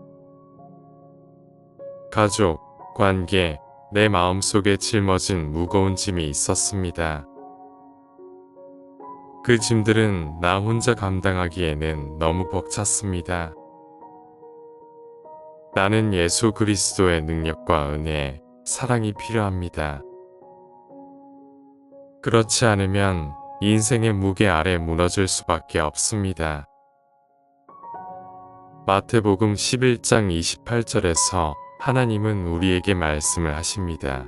[SPEAKER 1] 가족, 관계, 내 마음속에 짊어진 무거운 짐이 있었습니다. 그 짐들은 나 혼자 감당하기에는 너무 벅찼습니다. 나는 예수 그리스도의 능력과 은혜, 사랑이 필요합니다. 그렇지 않으면 인생의 무게 아래 무너질 수밖에 없습니다. 마태복음 11장 28절에서 하나님은 우리에게 말씀을 하십니다.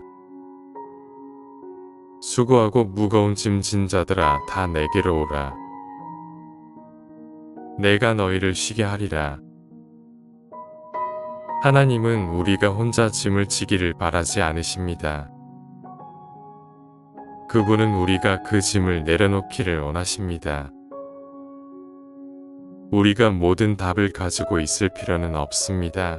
[SPEAKER 1] 수고하고 무거운 짐진 자들아 다 내게로 오라. 내가 너희를 쉬게 하리라. 하나님은 우리가 혼자 짐을 지기를 바라지 않으십니다. 그분은 우리가 그 짐을 내려놓기를 원하십니다. 우리가 모든 답을 가지고 있을 필요는 없습니다.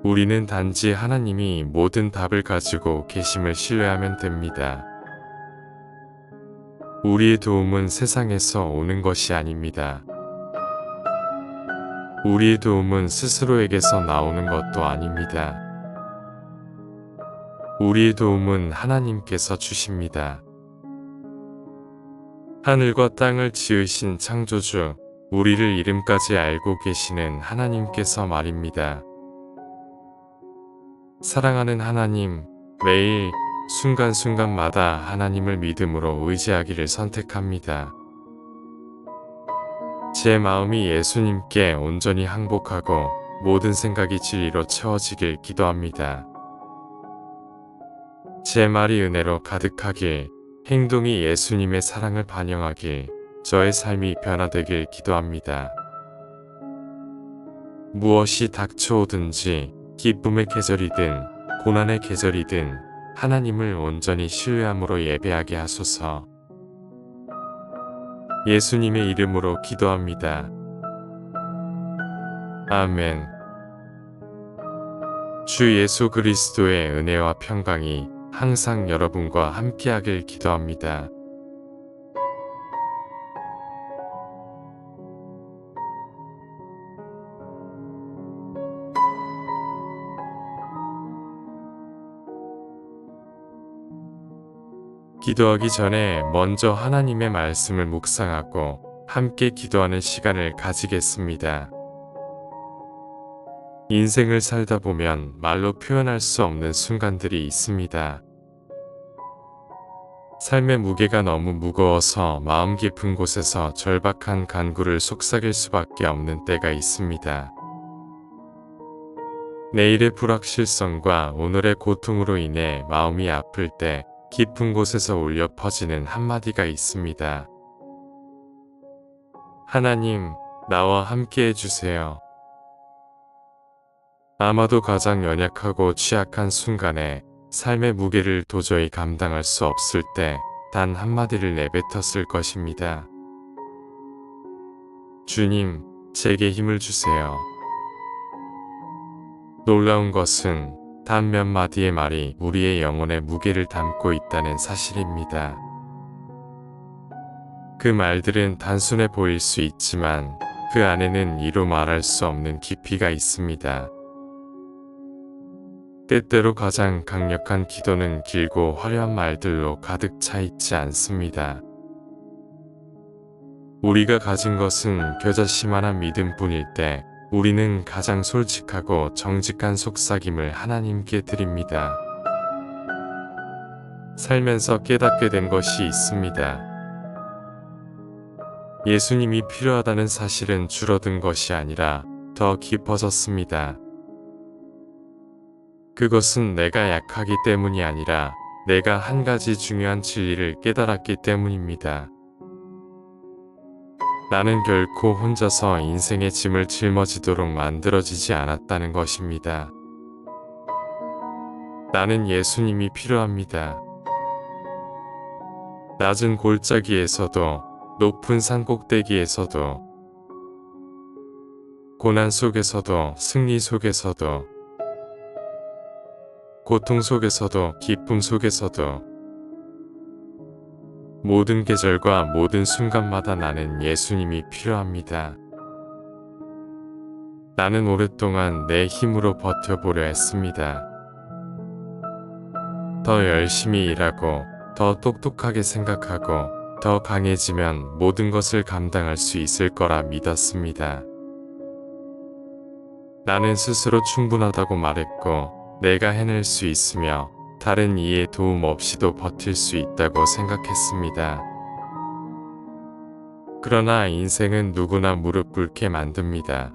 [SPEAKER 1] 우리는 단지 하나님이 모든 답을 가지고 계심을 신뢰하면 됩니다. 우리의 도움은 세상에서 오는 것이 아닙니다. 우리의 도움은 스스로에게서 나오는 것도 아닙니다. 우리의 도움은 하나님께서 주십니다. 하늘과 땅을 지으신 창조주, 우리를 이름까지 알고 계시는 하나님께서 말입니다. 사랑하는 하나님, 매일 순간순간마다 하나님을 믿음으로 의지하기를 선택합니다. 제 마음이 예수님께 온전히 항복하고 모든 생각이 진리로 채워지길 기도합니다. 제 말이 은혜로 가득하길, 행동이 예수님의 사랑을 반영하길, 저의 삶이 변화되길 기도합니다. 무엇이 닥쳐오든지 기쁨의 계절이든 고난의 계절이든 하나님을 온전히 신뢰함으로 예배하게 하소서. 예수님의 이름으로 기도합니다. 아멘. 주 예수 그리스도의 은혜와 평강이 항상 여러분과 함께하길 기도합니다. 기도하기 전에 먼저 하나님의 말씀을 묵상하고 함께 기도하는 시간을 가지겠습니다. 인생을 살다 보면 말로 표현할 수 없는 순간들이 있습니다. 삶의 무게가 너무 무거워서 마음 깊은 곳에서 절박한 간구를 속삭일 수밖에 없는 때가 있습니다. 내일의 불확실성과 오늘의 고통으로 인해 마음이 아플 때 깊은 곳에서 울려 퍼지는 한마디가 있습니다. 하나님, 나와 함께 해주세요. 아마도 가장 연약하고 취약한 순간에 삶의 무게를 도저히 감당할 수 없을 때 단 한마디를 내뱉었을 것입니다. 주님, 제게 힘을 주세요. 놀라운 것은 단 몇 마디의 말이 우리의 영혼의 무게를 담고 있다는 사실입니다. 그 말들은 단순해 보일 수 있지만 그 안에는 이루 말할 수 없는 깊이가 있습니다. 때때로 가장 강력한 기도는 길고 화려한 말들로 가득 차 있지 않습니다. 우리가 가진 것은 겨자씨만한 믿음뿐일 때 우리는 가장 솔직하고 정직한 속삭임을 하나님께 드립니다. 살면서 깨닫게 된 것이 있습니다. 예수님이 필요하다는 사실은 줄어든 것이 아니라 더 깊어졌습니다. 그것은 내가 약하기 때문이 아니라 내가 한 가지 중요한 진리를 깨달았기 때문입니다. 나는 결코 혼자서 인생의 짐을 짊어지도록 만들어지지 않았다는 것입니다. 나는 예수님이 필요합니다. 낮은 골짜기에서도 높은 산 꼭대기에서도 고난 속에서도 승리 속에서도 고통 속에서도 기쁨 속에서도 모든 계절과 모든 순간마다 나는 예수님이 필요합니다. 나는 오랫동안 내 힘으로 버텨보려 했습니다. 더 열심히 일하고 더 똑똑하게 생각하고 더 강해지면 모든 것을 감당할 수 있을 거라 믿었습니다. 나는 스스로 충분하다고 말했고 내가 해낼 수 있으며 다른 이의 도움 없이도 버틸 수 있다고 생각했습니다. 그러나 인생은 누구나 무릎 꿇게 만듭니다.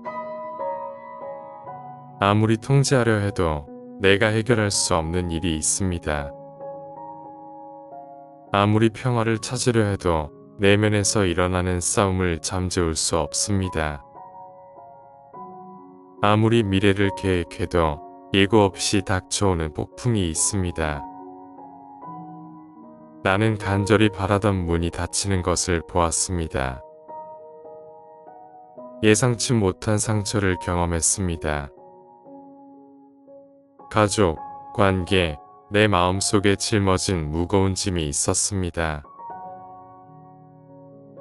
[SPEAKER 1] 아무리 통제하려 해도 내가 해결할 수 없는 일이 있습니다. 아무리 평화를 찾으려 해도 내면에서 일어나는 싸움을 잠재울 수 없습니다. 아무리 미래를 계획해도 예고 없이 닥쳐오는 폭풍이 있습니다. 나는 간절히 바라던 문이 닫히는 것을 보았습니다. 예상치 못한 상처를 경험했습니다. 가족, 관계, 내 마음속에 짊어진 무거운 짐이 있었습니다.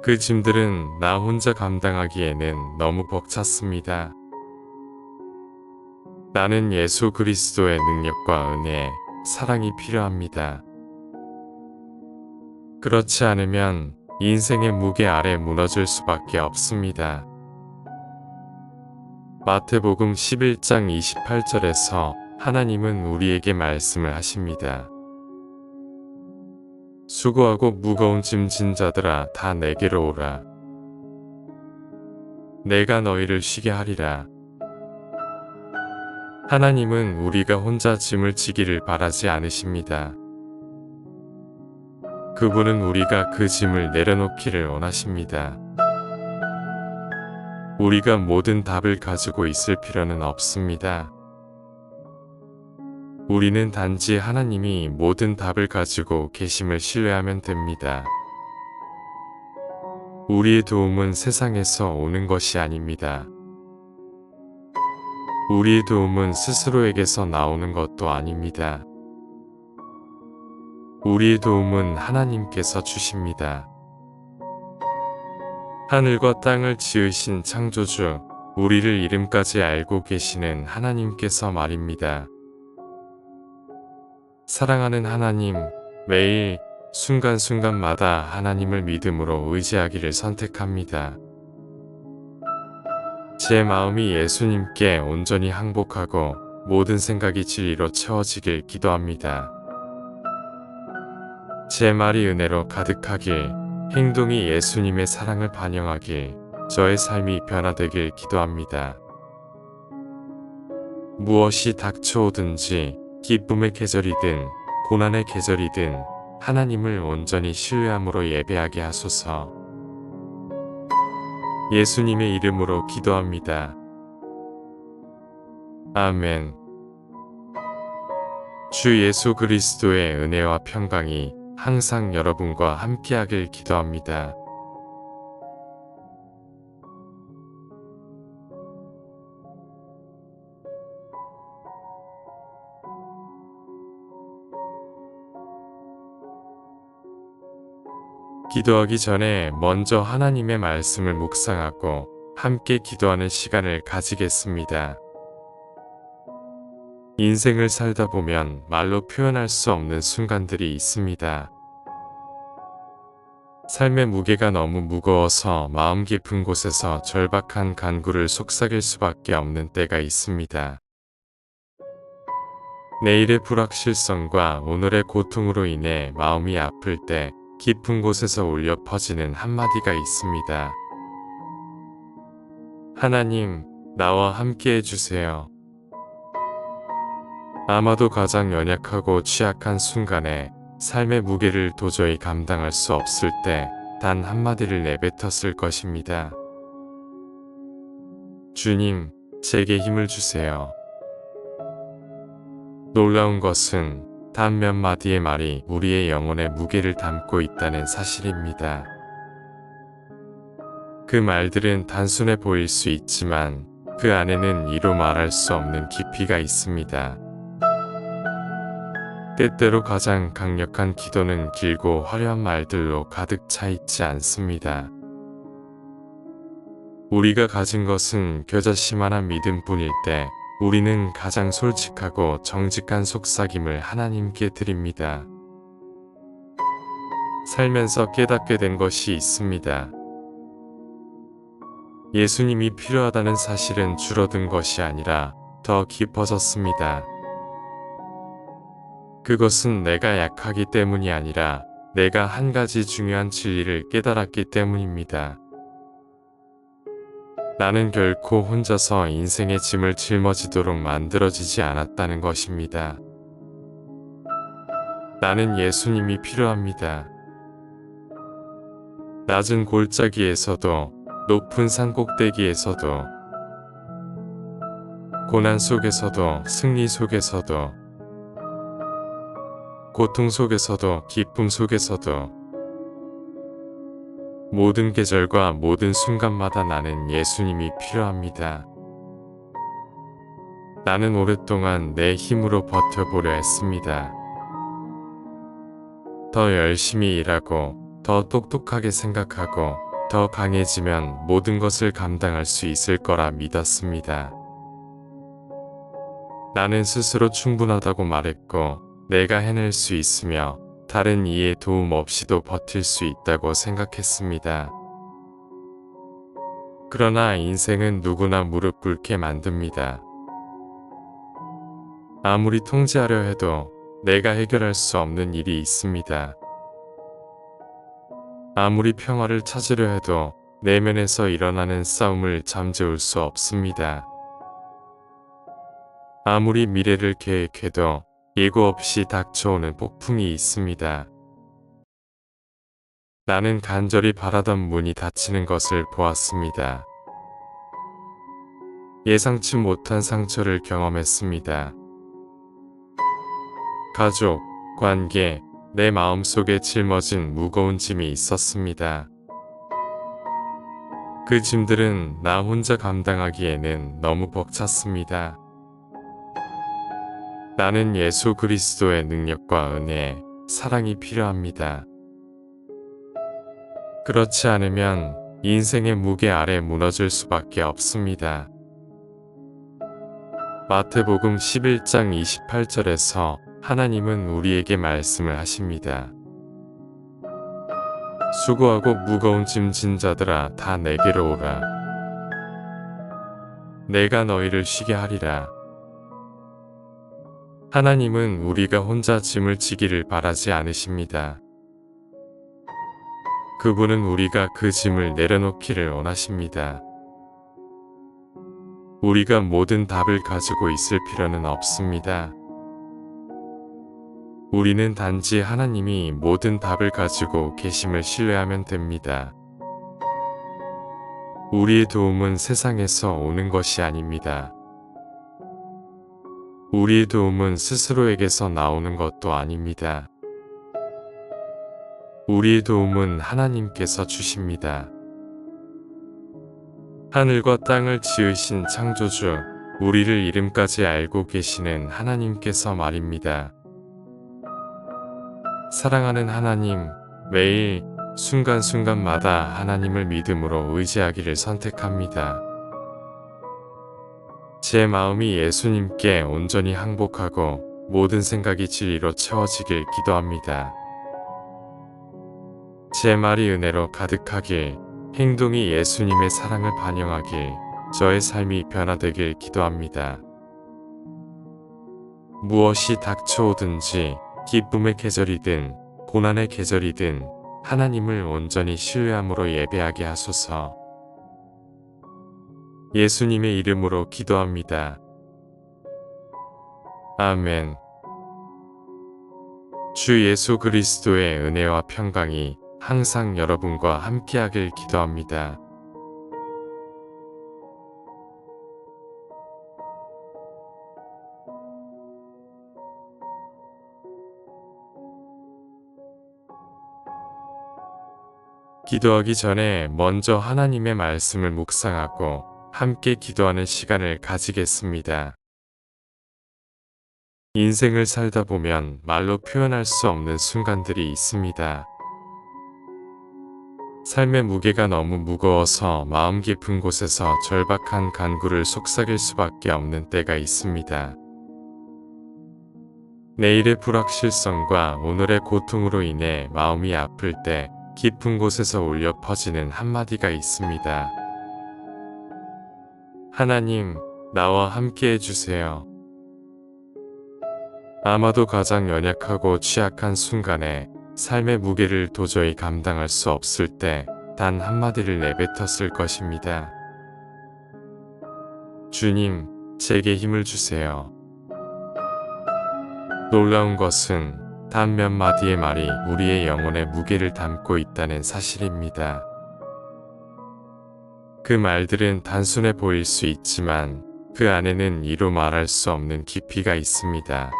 [SPEAKER 1] 그 짐들은 나 혼자 감당하기에는 너무 벅찼습니다. 나는 예수 그리스도의 능력과 은혜, 사랑이 필요합니다. 그렇지 않으면 인생의 무게 아래 무너질 수밖에 없습니다. 마태복음 11장 28절에서 하나님은 우리에게 말씀을 하십니다. 수고하고 무거운 짐 진 자들아 다 내게로 오라. 내가 너희를 쉬게 하리라. 하나님은 우리가 혼자 짐을 지기를 바라지 않으십니다. 그분은 우리가 그 짐을 내려놓기를 원하십니다. 우리가 모든 답을 가지고 있을 필요는 없습니다. 우리는 단지 하나님이 모든 답을 가지고 계심을 신뢰하면 됩니다. 우리의 도움은 세상에서 오는 것이 아닙니다. 우리의 도움은 스스로에게서 나오는 것도 아닙니다. 우리의 도움은 하나님께서 주십니다. 하늘과 땅을 지으신 창조주, 우리를 이름까지 알고 계시는 하나님께서 말입니다. 사랑하는 하나님, 매일 순간순간마다 하나님을 믿음으로 의지하기를 선택합니다. 제 마음이 예수님께 온전히 항복하고 모든 생각이 진리로 채워지길 기도합니다. 제 말이 은혜로 가득하길, 행동이 예수님의 사랑을 반영하길, 저의 삶이 변화되길 기도합니다. 무엇이 닥쳐오든지 기쁨의 계절이든 고난의 계절이든 하나님을 온전히 신뢰함으로 예배하게 하소서. 예수님의 이름으로 기도합니다. 아멘. 주 예수 그리스도의 은혜와 평강이 항상 여러분과 함께하길 기도합니다. 기도하기 전에 먼저 하나님의 말씀을 묵상하고 함께 기도하는 시간을 가지겠습니다. 인생을 살다 보면 말로 표현할 수 없는 순간들이 있습니다. 삶의 무게가 너무 무거워서 마음 깊은 곳에서 절박한 간구를 속삭일 수밖에 없는 때가 있습니다. 내일의 불확실성과 오늘의 고통으로 인해 마음이 아플 때 깊은 곳에서 울려 퍼지는 한마디가 있습니다. 하나님, 나와 함께 해주세요. 아마도 가장 연약하고 취약한 순간에 삶의 무게를 도저히 감당할 수 없을 때 단 한마디를 내뱉었을 것입니다. 주님, 제게 힘을 주세요. 놀라운 것은 단 몇 마디의 말이 우리의 영혼의 무게를 담고 있다는 사실입니다. 그 말들은 단순해 보일 수 있지만 그 안에는 이루 말할 수 없는 깊이가 있습니다. 때때로 가장 강력한 기도는 길고 화려한 말들로 가득 차 있지 않습니다. 우리가 가진 것은 겨자씨만한 믿음뿐일 때 우리는 가장 솔직하고 정직한 속삭임을 하나님께 드립니다. 살면서 깨닫게 된 것이 있습니다. 예수님이 필요하다는 사실은 줄어든 것이 아니라 더 깊어졌습니다. 그것은 내가 약하기 때문이 아니라 내가 한 가지 중요한 진리를 깨달았기 때문입니다. 나는 결코 혼자서 인생의 짐을 짊어지도록 만들어지지 않았다는 것입니다. 나는 예수님이 필요합니다. 낮은 골짜기에서도 높은 산 꼭대기에서도 고난 속에서도 승리 속에서도 고통 속에서도 기쁨 속에서도 모든 계절과 모든 순간마다 나는 예수님이 필요합니다. 나는 오랫동안 내 힘으로 버텨보려 했습니다. 더 열심히 일하고 더 똑똑하게 생각하고 더 강해지면 모든 것을 감당할 수 있을 거라 믿었습니다. 나는 스스로 충분하다고 말했고 내가 해낼 수 있으며 다른 이의 도움 없이도 버틸 수 있다고 생각했습니다. 그러나 인생은 누구나 무릎 꿇게 만듭니다. 아무리 통제하려 해도 내가 해결할 수 없는 일이 있습니다. 아무리 평화를 찾으려 해도 내면에서 일어나는 싸움을 잠재울 수 없습니다. 아무리 미래를 계획해도 예고 없이 닥쳐오는 폭풍이 있습니다. 나는 간절히 바라던 문이 닫히는 것을 보았습니다. 예상치 못한 상처를 경험했습니다. 가족, 관계, 내 마음속에 짊어진 무거운 짐이 있었습니다. 그 짐들은 나 혼자 감당하기에는 너무 벅찼습니다. 나는 예수 그리스도의 능력과 은혜, 사랑이 필요합니다. 그렇지 않으면 인생의 무게 아래 무너질 수밖에 없습니다. 마태복음 11장 28절에서 하나님은 우리에게 말씀을 하십니다. 수고하고 무거운 짐 진 자들아 다 내게로 오라. 내가 너희를 쉬게 하리라. 하나님은 우리가 혼자 짐을 지기를 바라지 않으십니다. 그분은 우리가 그 짐을 내려놓기를 원하십니다. 우리가 모든 답을 가지고 있을 필요는 없습니다. 우리는 단지 하나님이 모든 답을 가지고 계심을 신뢰하면 됩니다. 우리의 도움은 세상에서 오는 것이 아닙니다. 우리의 도움은 스스로에게서 나오는 것도 아닙니다. 우리의 도움은 하나님께서 주십니다. 하늘과 땅을 지으신 창조주, 우리를 이름까지 알고 계시는 하나님께서 말입니다. 사랑하는 하나님, 매일 순간순간마다 하나님을 믿음으로 의지하기를 선택합니다. 제 마음이 예수님께 온전히 항복하고 모든 생각이 진리로 채워지길 기도합니다. 제 말이 은혜로 가득하길, 행동이 예수님의 사랑을 반영하길, 저의 삶이 변화되길 기도합니다. 무엇이 닥쳐오든지 기쁨의 계절이든 고난의 계절이든 하나님을 온전히 신뢰함으로 예배하게 하소서. 예수님의 이름으로 기도합니다. 아멘. 주 예수 그리스도의 은혜와 평강이 항상 여러분과 함께하길 기도합니다. 기도하기 전에 먼저 하나님의 말씀을 묵상하고 함께 기도하는 시간을 가지겠습니다. 인생을 살다 보면 말로 표현할 수 없는 순간들이 있습니다. 삶의 무게가 너무 무거워서 마음 깊은 곳에서 절박한 간구를 속삭일 수밖에 없는 때가 있습니다. 내일의 불확실성과 오늘의 고통으로 인해 마음이 아플 때 깊은 곳에서 울려 퍼지는 한마디가 있습니다. 하나님, 나와 함께 해주세요. 아마도 가장 연약하고 취약한 순간에 삶의 무게를 도저히 감당할 수 없을 때 단 한마디를 내뱉었을 것입니다. 주님, 제게 힘을 주세요. 놀라운 것은 단 몇 마디의 말이 우리의 영혼에 무게를 담고 있다는 사실입니다. 그 말들은 단순해 보일 수 있지만 그 안에는 이루 말할 수 없는 깊이가 있습니다.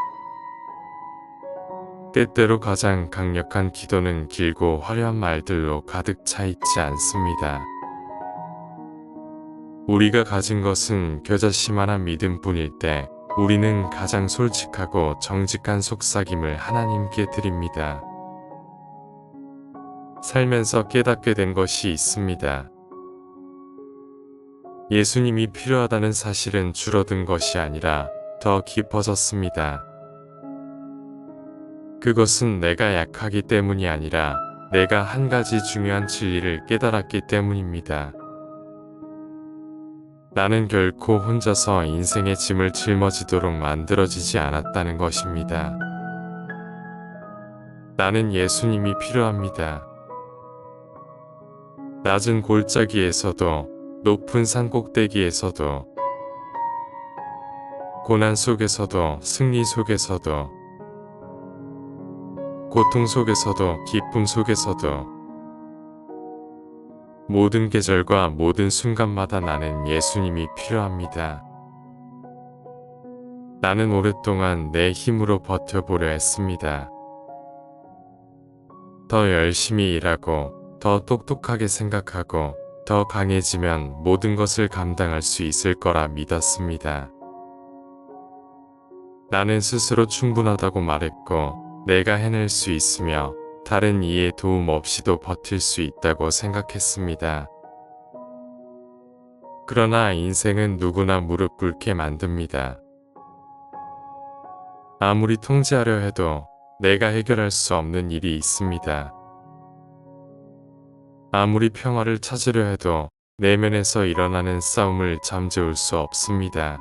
[SPEAKER 1] 때때로 가장 강력한 기도는 길고 화려한 말들로 가득 차 있지 않습니다. 우리가 가진 것은 겨자씨만한 믿음뿐일 때 우리는 가장 솔직하고 정직한 속삭임을 하나님께 드립니다. 살면서 깨닫게 된 것이 있습니다. 예수님이 필요하다는 사실은 줄어든 것이 아니라 더 깊어졌습니다. 그것은 내가 약하기 때문이 아니라 내가 한 가지 중요한 진리를 깨달았기 때문입니다. 나는 결코 혼자서 인생의 짐을 짊어지도록 만들어지지 않았다는 것입니다. 나는 예수님이 필요합니다. 낮은 골짜기에서도 높은 산 꼭대기에서도 고난 속에서도 승리 속에서도 고통 속에서도 기쁨 속에서도 모든 계절과 모든 순간마다 나는 예수님이 필요합니다. 나는 오랫동안 내 힘으로 버텨보려 했습니다. 더 열심히 일하고 더 똑똑하게 생각하고 더 강해지면 모든 것을 감당할 수 있을 거라 믿었습니다. 나는 스스로 충분하다고 말했고 내가 해낼 수 있으며 다른 이의 도움 없이도 버틸 수 있다고 생각했습니다. 그러나 인생은 누구나 무릎 꿇게 만듭니다. 아무리 통제하려 해도 내가 해결할 수 없는 일이 있습니다. 아무리 평화를 찾으려 해도 내면에서 일어나는 싸움을 잠재울 수 없습니다.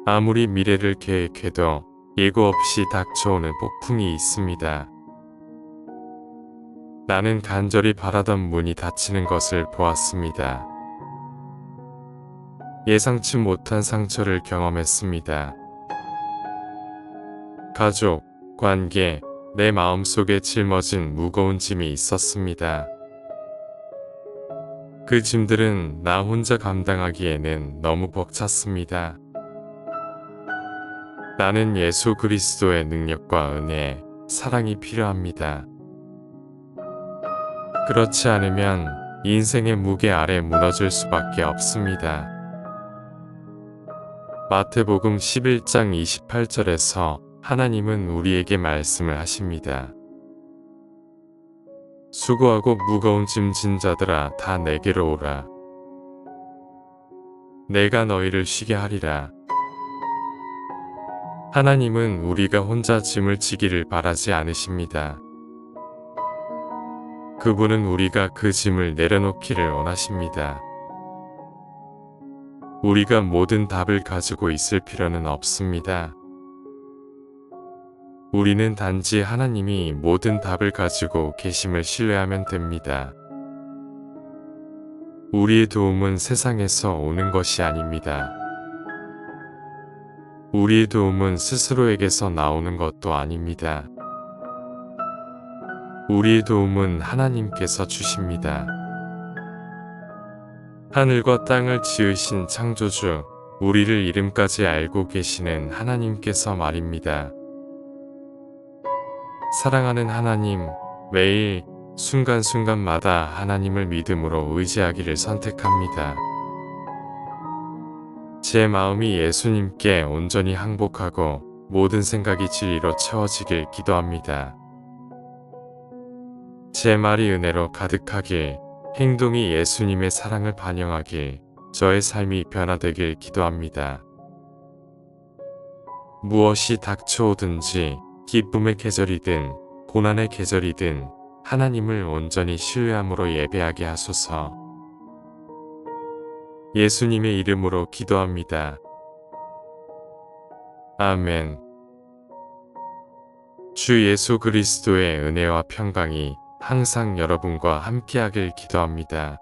[SPEAKER 1] 아무리 미래를 계획해도 예고 없이 닥쳐오는 폭풍이 있습니다. 나는 간절히 바라던 문이 닫히는 것을 보았습니다. 예상치 못한 상처를 경험했습니다. 가족, 관계, 내 마음속에 짊어진 무거운 짐이 있었습니다. 그 짐들은 나 혼자 감당하기에는 너무 벅찼습니다. 나는 예수 그리스도의 능력과 은혜, 사랑이 필요합니다. 그렇지 않으면 인생의 무게 아래 무너질 수밖에 없습니다. 마태복음 11장 28절에서 하나님은 우리에게 말씀을 하십니다. 수고하고 무거운 짐 진 자들아 다 내게로 오라. 내가 너희를 쉬게 하리라. 하나님은 우리가 혼자 짐을 지기를 바라지 않으십니다. 그분은 우리가 그 짐을 내려놓기를 원하십니다. 우리가 모든 답을 가지고 있을 필요는 없습니다. 우리는 단지 하나님이 모든 답을 가지고 계심을 신뢰하면 됩니다. 우리의 도움은 세상에서 오는 것이 아닙니다. 우리의 도움은 스스로에게서 나오는 것도 아닙니다. 우리의 도움은 하나님께서 주십니다. 하늘과 땅을 지으신 창조주, 우리를 이름까지 알고 계시는 하나님께서 말입니다. 사랑하는 하나님, 매일 순간순간마다 하나님을 믿음으로 의지하기를 선택합니다. 제 마음이 예수님께 온전히 항복하고 모든 생각이 진리로 채워지길 기도합니다. 제 말이 은혜로 가득하길, 행동이 예수님의 사랑을 반영하길, 저의 삶이 변화되길 기도합니다. 무엇이 닥쳐오든지 기쁨의 계절이든 고난의 계절이든 하나님을 온전히 신뢰함으로 예배하게 하소서. 예수님의 이름으로 기도합니다. 아멘. 주 예수 그리스도의 은혜와 평강이 항상 여러분과 함께하길 기도합니다.